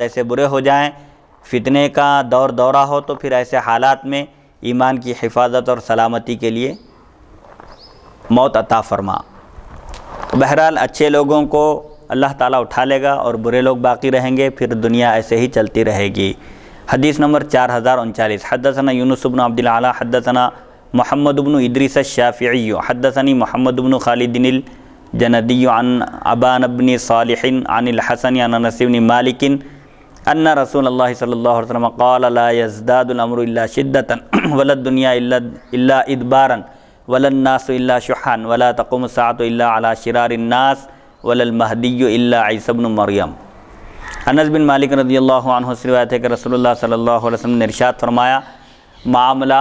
ایسے برے ہو جائیں، فتنے کا دورہ ہو، تو پھر ایسے حالات میں ایمان کی حفاظت اور سلامتی کے لیے موت عطا فرما۔ بہرحال اچھے لوگوں کو اللہ تعالیٰ اٹھا لے گا اور برے لوگ باقی رہیں گے، پھر دنیا ایسے ہی چلتی رہے گی۔ حدیث نمبر 4039، حدثنا یونس بن عبد الاعلی حدثنا محمد بن ادریس الشافعی حدثنی محمد بن خالد الجندی عن ابان بن صالح عن الحسن عن انس بن مالک ان رسول اللہ صلی اللہ علیہ وسلم قال لا يزداد الامر الا شدۃ ولا الدنيا الا ادبارا ولا الناس الا شحا ولا تقوم الساعة الا على شرار الناس ولا المہدی الا عیسی ابن مریم۔ انس بن مالک رضی اللہ عنہ سے روایت ہے کہ رسول اللہ صلی اللہ علیہ وسلم نے ارشاد فرمایا، معاملہ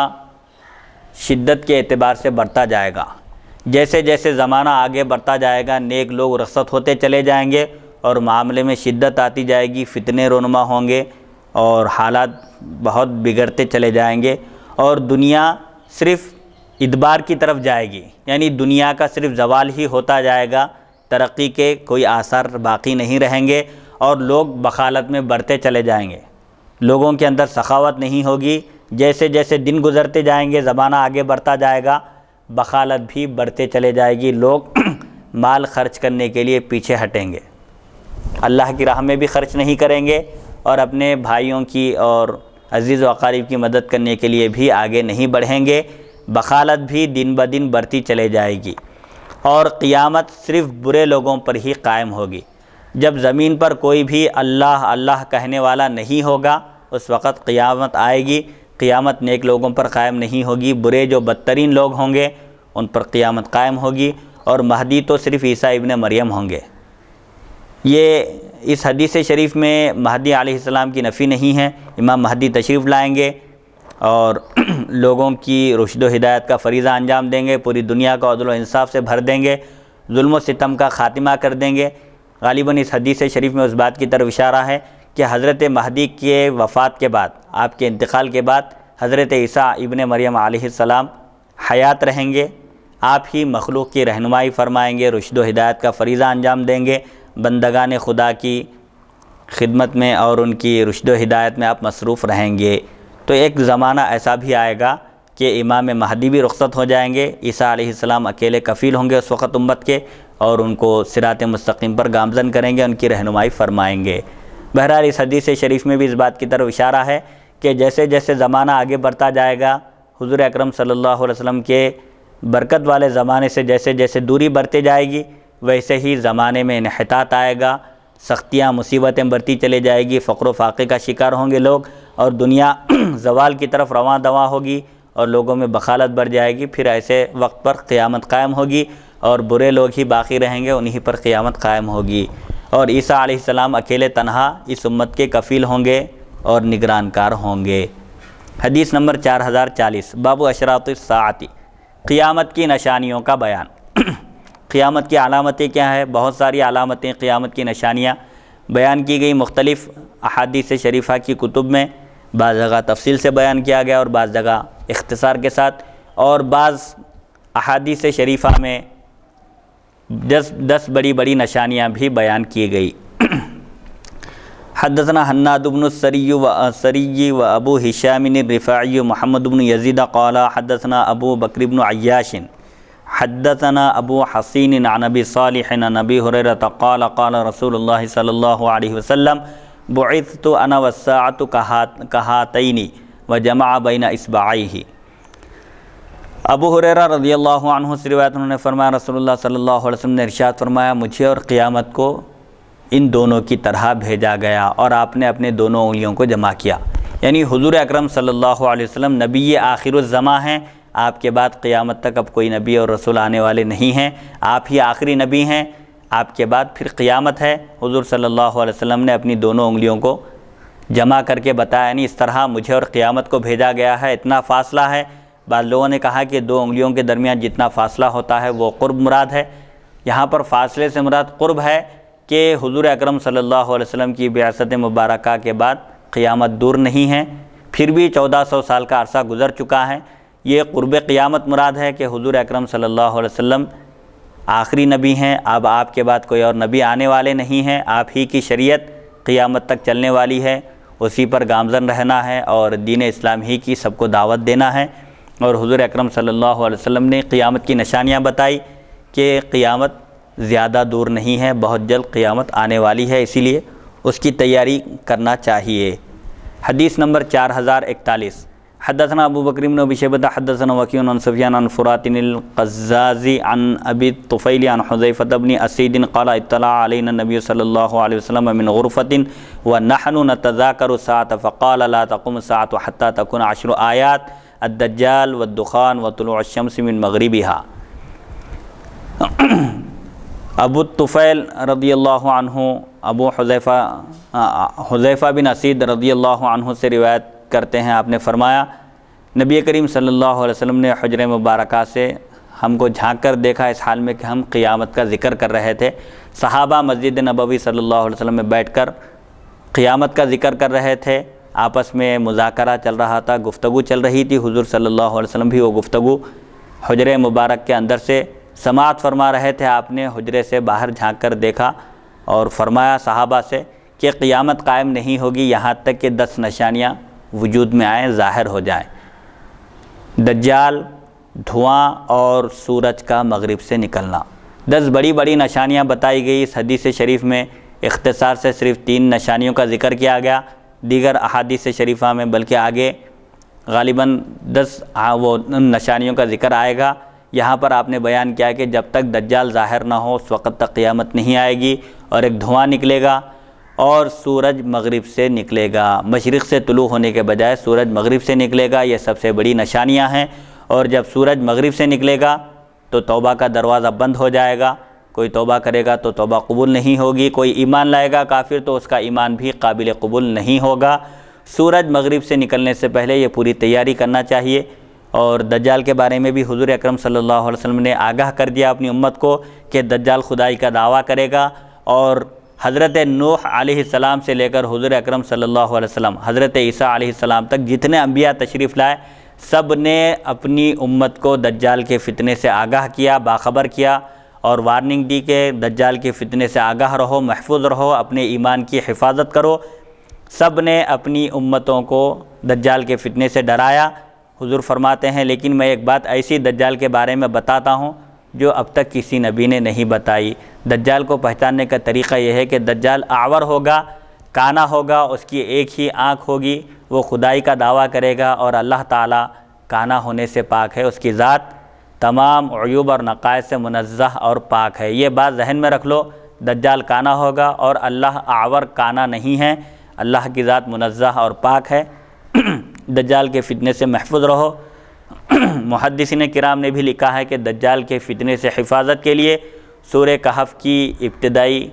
شدت کے اعتبار سے بڑھتا جائے گا، جیسے جیسے زمانہ آگے بڑھتا جائے گا نیک لوگ رخصت ہوتے چلے جائیں گے اور معاملے میں شدت آتی جائے گی، فتنے رونما ہوں گے اور حالات بہت بگڑتے چلے جائیں گے، اور دنیا صرف ادبار کی طرف جائے گی، یعنی دنیا کا صرف زوال ہی ہوتا جائے گا، ترقی کے کوئی آثار باقی نہیں رہیں گے، اور لوگ بخالت میں بڑھتے چلے جائیں گے، لوگوں کے اندر سخاوت نہیں ہوگی۔ جیسے جیسے دن گزرتے جائیں گے، زمانہ آگے بڑھتا جائے گا، بخالت بھی بڑھتے چلے جائے گی، لوگ مال خرچ کرنے کے لیے پیچھے ہٹیں گے، اللہ کی راہ میں بھی خرچ نہیں کریں گے، اور اپنے بھائیوں کی اور عزیز و اقارب کی مدد کرنے کے لیے بھی آگے نہیں بڑھیں گے، بخالت بھی دن بدن بڑھتی چلے جائے گی، اور قیامت صرف برے لوگوں پر ہی قائم ہوگی۔ جب زمین پر کوئی بھی اللہ اللہ کہنے والا نہیں ہوگا، اس وقت قیامت آئے گی، قیامت نیک لوگوں پر قائم نہیں ہوگی، برے جو بدترین لوگ ہوں گے ان پر قیامت قائم ہوگی، اور مہدی تو صرف عیسیٰ ابن مریم ہوں گے۔ یہ اس حدیث شریف میں مہدی علیہ السلام کی نفی نہیں ہے، امام مہدی تشریف لائیں گے اور لوگوں کی رشد و ہدایت کا فریضہ انجام دیں گے، پوری دنیا کو عدل و انصاف سے بھر دیں گے، ظلم و ستم کا خاتمہ کر دیں گے۔ غالباً اس حدیث شریف میں اس بات کی طرف اشارہ ہے کہ حضرت مہدی کے وفات کے بعد، آپ کے انتقال کے بعد، حضرت عیسیٰ ابن مریم علیہ السلام حیات رہیں گے، آپ ہی مخلوق کی رہنمائی فرمائیں گے، رشد و ہدایت کا فریضہ انجام دیں گے، بندگان خدا کی خدمت میں اور ان کی رشد و ہدایت میں آپ مصروف رہیں گے۔ تو ایک زمانہ ایسا بھی آئے گا کہ امام مہدی بھی رخصت ہو جائیں گے، عیسیٰ علیہ السلام اکیلے کفیل ہوں گے اس وقت امت کے، اور ان کو صراط مستقیم پر گامزن کریں گے، ان کی رہنمائی فرمائیں گے۔ بہرحال اس حدیث شریف میں بھی اس بات کی طرف اشارہ ہے کہ جیسے جیسے زمانہ آگے بڑھتا جائے گا، حضور اکرم صلی اللہ علیہ وسلم کے برکت والے زمانے سے جیسے جیسے دوری بڑھتے جائے گی، ویسے ہی زمانے میں انحطاط آئے گا، سختیاں مصیبتیں بڑھتی چلے جائے گی، فقر و فاقے کا شکار ہوں گے لوگ، اور دنیا زوال کی طرف رواں دواں ہوگی اور لوگوں میں بخالت بڑھ جائے گی۔ پھر ایسے وقت پر قیامت قائم ہوگی اور برے لوگ ہی باقی رہیں گے، انہی پر قیامت قائم ہوگی، اور عیسیٰ علیہ السلام اکیلے تنہا اس امت کے کفیل ہوں گے اور نگران کار ہوں گے۔ حدیث نمبر 4040، باب اشراط الساعۃ، قیامت کی نشانیوں کا بیان۔ قیامت کی علامتیں کیا ہیں؟ بہت ساری علامتیں، قیامت کی نشانیاں بیان کی گئی مختلف احادیث شریفہ کی کتب میں، بعض جگہ تفصیل سے بیان کیا گیا اور بعض جگہ اختصار کے ساتھ، اور بعض احادیث شریفہ میں 10 بڑی بڑی نشانیاں بھی بیان کی گئی۔ حدثنا حناد بن السری و ابو ہشام الرفاعی محمد بن یزید قال حدثنا ابو بکر بن عیاش حدثنا ابو حسین عن ابی صالح عن ابی ہریرہ قال قال رسول اللہ صلی اللہ علیہ وسلم بعثت انا والساعة کہاتین وجمع بین اصبعیہ۔ ابو ہریرہ رضی اللہ عنہ سے روایت، انہوں نے فرمایا رسول اللہ صلی اللہ علیہ وسلم نے ارشاد فرمایا، مجھے اور قیامت کو ان دونوں کی طرح بھیجا گیا، اور آپ نے اپنے دونوں انگلیوں کو جمع کیا، یعنی حضور اکرم صلی اللہ علیہ وسلم نبی آخر الزماں ہیں، آپ کے بعد قیامت تک اب کوئی نبی اور رسول آنے والے نہیں ہیں، آپ ہی آخری نبی ہیں، آپ کے بعد پھر قیامت ہے۔ حضور صلی اللہ علیہ وسلم نے اپنی دونوں انگلیوں کو جمع کر کے بتایا، یعنی اس طرح مجھے اور قیامت کو بھیجا گیا ہے، اتنا فاصلہ ہے۔ بعض لوگوں نے کہا کہ 2 انگلیوں کے درمیان جتنا فاصلہ ہوتا ہے وہ قرب مراد ہے، یہاں پر فاصلے سے مراد قرب ہے کہ حضور اکرم صلی اللہ علیہ وسلم کی بعثت مبارکہ کے بعد قیامت دور نہیں ہے، پھر بھی 1400 سال کا عرصہ گزر چکا ہے۔ یہ قرب قیامت مراد ہے کہ حضور اکرم صلی اللہ علیہ وسلم آخری نبی ہیں، اب آپ کے بعد کوئی اور نبی آنے والے نہیں ہیں، آپ ہی کی شریعت قیامت تک چلنے والی ہے، اسی پر گامزن رہنا ہے اور دین اسلام ہی کی سب کو دعوت دینا ہے۔ اور حضور اکرم صلی اللہ علیہ وسلم نے قیامت کی نشانیاں بتائی کہ قیامت زیادہ دور نہیں ہے، بہت جلد قیامت آنے والی ہے، اسی لیے اس کی تیاری کرنا چاہیے۔ حدیث نمبر 4041، حدثنا ابو بکر بن ابی شیبہ حدثنا وکیع عن سفیان عن فرات القزازی عن ابی الطفیل عن حذیفہ بن اسید قال اطلع علینا النبی صلی اللہ علیہ وسلم من غرفۃ ونحن نتذاکر الساعة فقال لا تقوم الساعة حتى تكون 10 آیات الدجال والدخان وطلوع الشمس من مغربها۔ ابو الطفیل رضی اللہ عنہ ابو حذیفہ بن اسید رضی اللہ عنہ سے روایت کرتے ہیں، آپ نے فرمایا نبی کریم صلی اللہ علیہ وسلم نے حجرہ مبارکہ سے ہم کو جھانک کر دیکھا اس حال میں کہ ہم قیامت کا ذکر کر رہے تھے۔ صحابہ مسجد نبوی صلی اللہ علیہ وسلم میں بیٹھ کر قیامت کا ذکر کر رہے تھے، آپس میں مذاکرہ چل رہا تھا، گفتگو چل رہی تھی۔ حضور صلی اللہ علیہ وسلم بھی وہ گفتگو حجرہ مبارک کے اندر سے سماعت فرما رہے تھے۔ آپ نے حجرے سے باہر جھانک کر دیکھا اور فرمایا صحابہ سے کہ قیامت قائم نہیں ہوگی یہاں تک کہ 10 نشانیاں وجود میں آئیں، ظاہر ہو جائیں۔ دجال، دھواں اور سورج کا مغرب سے نکلنا، 10 بڑی بڑی نشانیاں بتائی گئی۔ اس حدیث شریف میں اختصار سے صرف 3 نشانیوں کا ذکر کیا گیا، دیگر احادیث شریفہ میں بلکہ آگے غالباً 10 وہ نشانیوں کا ذکر آئے گا۔ یہاں پر آپ نے بیان کیا کہ جب تک دجال ظاہر نہ ہو اس وقت تک قیامت نہیں آئے گی، اور ایک دھواں نکلے گا اور سورج مغرب سے نکلے گا، مشرق سے طلوع ہونے کے بجائے سورج مغرب سے نکلے گا۔ یہ سب سے بڑی نشانیاں ہیں، اور جب سورج مغرب سے نکلے گا تو توبہ کا دروازہ بند ہو جائے گا، کوئی توبہ کرے گا تو توبہ قبول نہیں ہوگی، کوئی ایمان لائے گا کافر تو اس کا ایمان بھی قابل قبول نہیں ہوگا۔ سورج مغرب سے نکلنے سے پہلے یہ پوری تیاری کرنا چاہیے۔ اور دجال کے بارے میں بھی حضور اکرم صلی اللہ علیہ وسلم نے آگاہ کر دیا اپنی امت کو کہ دجال خدائی کا دعویٰ کرے گا، اور حضرت نوح علیہ السلام سے لے کر حضور اکرم صلی اللہ علیہ وسلم، حضرت عیسیٰ علیہ السلام تک جتنے انبیاء تشریف لائے سب نے اپنی امت کو دجال کے فتنے سے آگاہ کیا، باخبر کیا، اور وارننگ دی کہ دجال کے فتنے سے آگاہ رہو، محفوظ رہو، اپنے ایمان کی حفاظت کرو۔ سب نے اپنی امتوں کو دجال کے فتنے سے ڈرایا۔ حضور فرماتے ہیں لیکن میں ایک بات ایسی دجال کے بارے میں بتاتا ہوں جو اب تک کسی نبی نے نہیں بتائی۔ دجال کو پہچاننے کا طریقہ یہ ہے کہ دجال اعور ہوگا، کانا ہوگا، اس کی ایک ہی آنکھ ہوگی، وہ خدائی کا دعویٰ کرے گا، اور اللہ تعالیٰ کانا ہونے سے پاک ہے، اس کی ذات تمام عیوب اور نقائص سے منزہ اور پاک ہے۔ یہ بات ذہن میں رکھ لو، دجال کانا ہوگا اور اللہ اعور کانا نہیں ہے، اللہ کی ذات منزہ اور پاک ہے۔ دجال کے فتنے سے محفوظ رہو۔ محدثین کرام نے بھی لکھا ہے کہ دجال کے فتنے سے حفاظت کے لیے سورہ کہف کی ابتدائی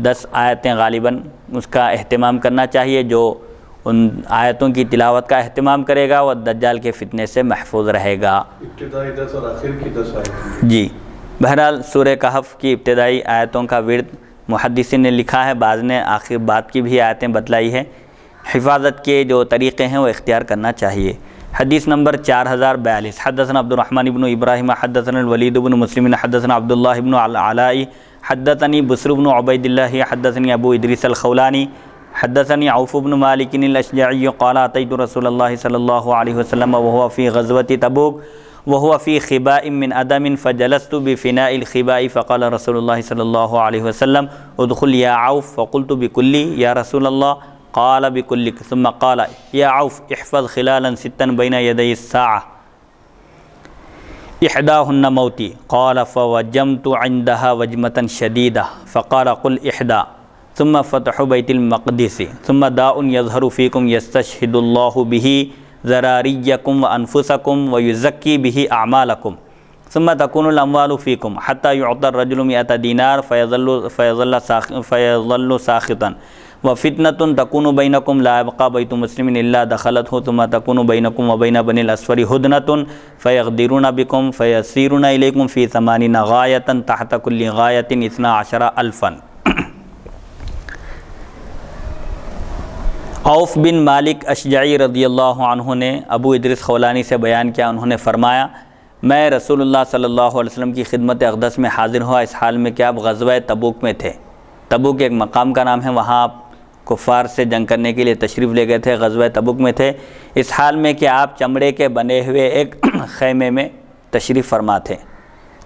10 آیتیں غالباً اس کا اہتمام کرنا چاہیے۔ جو ان آیتوں کی تلاوت کا اہتمام کرے گا وہ دجال کے فتنے سے محفوظ رہے گا۔ ابتدائی 10 اور آخر کی 10 آیتیں جی، بہرحال سورہ کہف کی ابتدائی آیتوں کا ورد محدثین نے لکھا ہے، بعض نے آخر بعد کی بھی آیتیں بتلائی ہے۔ حفاظت کے جو طریقے ہیں وہ اختیار کرنا چاہیے۔ حدیث نمبر 4042، حدثنا عبد الرحمن بن ابراہیم حدثنا الولید بن مسلم حدثنا عبد اللہ بن العلاء حدثنی بسر بن عبید اللہ حدثنی ابو ادریس الخولانی حدثنی عوف بن مالک الاشجعی قال اتیت رسول اللہ صلی اللہ علیہ وسلم وهو فی غزوۃ تبوک وهو فی خباء من ادم فجلست بفناء الخباء فقال رسول اللہ صلی اللہ علیہ وسلم ادخل یا عوف فقلت بکلی یا رسول اللہ قال بكلك ثم قال يا عوف احفظ خلالا 6 بين يدي الساعة إحداهن موتي قال فوجمت عندها وجمة شديدة فقال قل إحدى ثم فتح بيت المقدس ثم داء يظهر فيكم يستشهد الله به ذراريكم وأنفسكم ويزكي به أعمالكم ثم تكون الأموال فيكم حتى يعطى الرجل 100 دينار فيظل ساخطا وفتنة تكون بينكم لا يبقى بيت مسلم إلا دخلته ثم تكون بينكم وبين بني الأسفل هدنة فيغدرون بكم فيسيرون إليكم في 80 غاية تحت كل غاية 12,000۔ عوف بن مالک اشجعی رضی اللہ عنہ نے ابو ادریس خولانی سے بیان کیا، انہوں نے فرمایا میں رسول اللہ صلی اللہ علیہ وسلم کی خدمت اقدس میں حاضر ہوا اس حال میں کہ آپ غزوہ تبوک میں تھے۔ تبوک ایک مقام کا نام ہے، وہاں آپ کفار سے جنگ کرنے کے لیے تشریف لے گئے تھے، غزوہ تبوک میں تھے، اس حال میں کہ آپ چمڑے کے بنے ہوئے ایک خیمے میں تشریف فرما تھے۔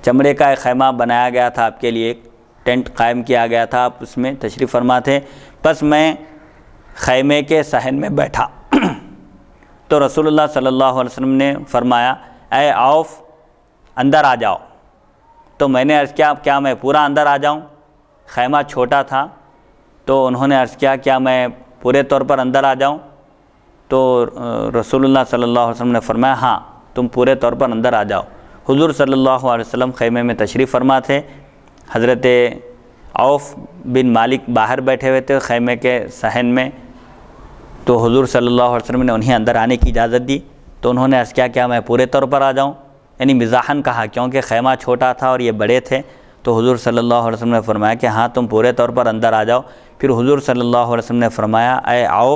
چمڑے کا ایک خیمہ بنایا گیا تھا آپ کے لیے، ایک ٹینٹ قائم کیا گیا تھا، آپ اس میں تشریف فرما تھے۔ پس میں خیمے کے صحن میں بیٹھا تو رسول اللہ صلی اللہ علیہ وسلم نے فرمایا اے عوف اندر آ جاؤ۔ تو میں نے عرض کیا کیا میں پورا اندر آ جاؤں؟ خیمہ چھوٹا تھا تو انہوں نے عرض کیا کیا میں پورے طور پر اندر آ جاؤں؟ تو رسول اللہ صلی اللہ علیہ وسلم نے فرمایا ہاں تم پورے طور پر اندر آ جاؤ۔ حضور صلی اللہ علیہ وسلم خیمے میں تشریف فرما تھے، حضرت عوف بن مالک باہر بیٹھے ہوئے تھے خیمے کے صحن میں، تو حضور صلی اللہ علیہ وسلم نے انہیں اندر آنے کی اجازت دی۔ تو انہوں نے عرض کیا کیا میں پورے طور پر آ جاؤں؟ یعنی مزاحاً کہا کیونکہ خیمہ چھوٹا تھا اور یہ بڑے تھے، تو حضور صلی اللہ علیہ وسلم نے فرمایا کہ ہاں تم پورے طور پر اندر آ جاؤ۔ پھر حضور صلی اللہ علیہ وسلم نے فرمایا اے عوف